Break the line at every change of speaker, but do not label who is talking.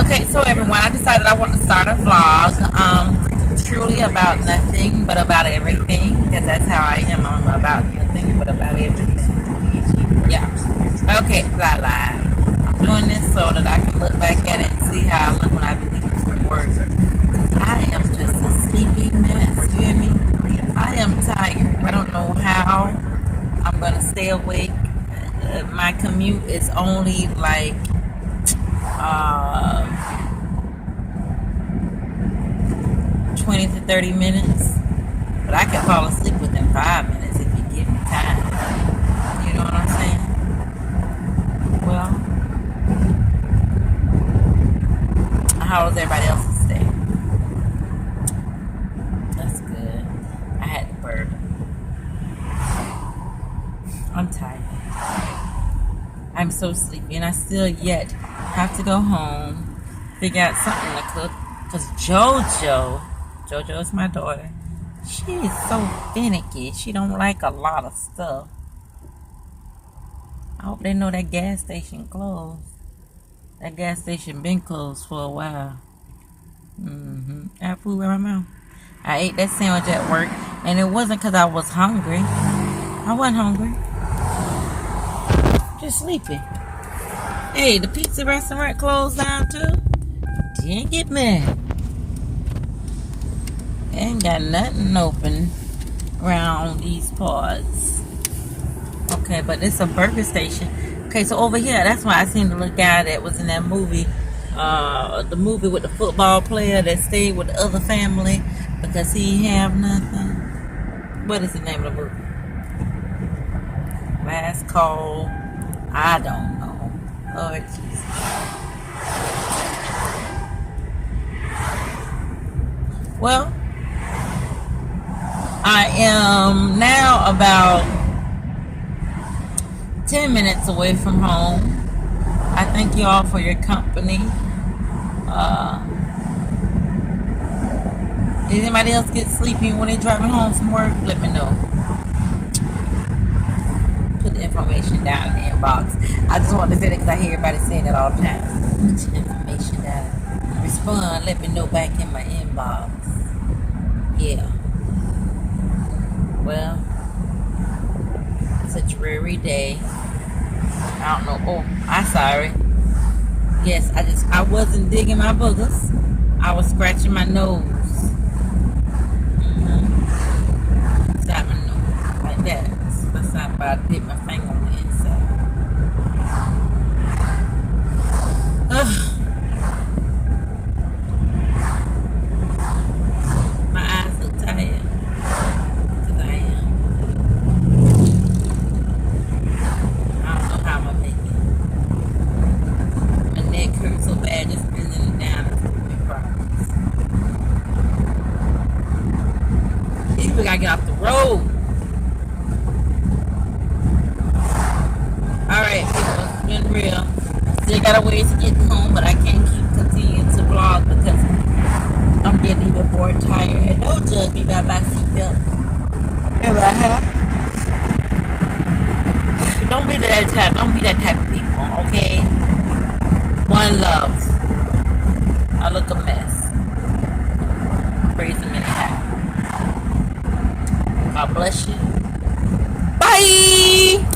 Okay, so everyone, I decided I want to start a vlog. Truly about nothing but about everything, because that's how I am. I'm about nothing but about everything. Yeah. Okay, blah blah. I'm doing this so that I can look back at it and see how I look when I leave from work. I am just a sleeping mess. You hear me? I am tired. I don't know how I'm gonna stay awake. My commute is only like uh, 20 to 30 minutes, but I can fall asleep within 5 minutes if you give me time. You know what I'm saying? Well, how was everybody else's day? That's good. I had to burp. I'm tired. I'm so sleepy, and I still yet have to go home, figure out something to cook, because Jojo is my daughter. She is so finicky. She don't like a lot of stuff. I hope they know that gas station closed. That gas station been closed for a while. I have food in my mouth. I ate that sandwich at work, and it wasn't because I was hungry. I wasn't hungry. Just sleepy. Hey, the pizza restaurant closed down too. Didn't get mad. Ain't got nothing open around these parts. Okay, but it's a burger station. Okay, so over here, that's why I seen the little guy that was in that movie. The movie with the football player that stayed with the other family because he have nothing. What is the name of the movie? Last Call. I don't know. Oh, Jesus. Well, I am now about 10 minutes away from home. I thank you all for your company. Did anybody else get sleepy when they driving home from work? Let me know. Put the information down in the inbox. I just wanted to say that because I hear everybody saying that all the time. Put your information down. Respond. Let me know back in my inbox. Yeah. Well, it's a dreary day. I don't know. Oh, I'm sorry. Yes, I wasn't digging my boogers. I was scratching my nose. Inside my nose. Like that. That's not about to dip my finger on the inside. Ugh. My eyes look tired. Because I am. I don't know how I'm going to make it. My neck hurts so bad just bending it down. It's giving me problems. People got to get off the road. Alright, people, it's been real. Still got a ways to get home, but I can't continue to vlog because I'm getting even more tired. And don't judge me by my seatbelt. If I have. Don't be that type of people, okay? One love. I look a mess. Praise him anyhow. God bless you. Bye!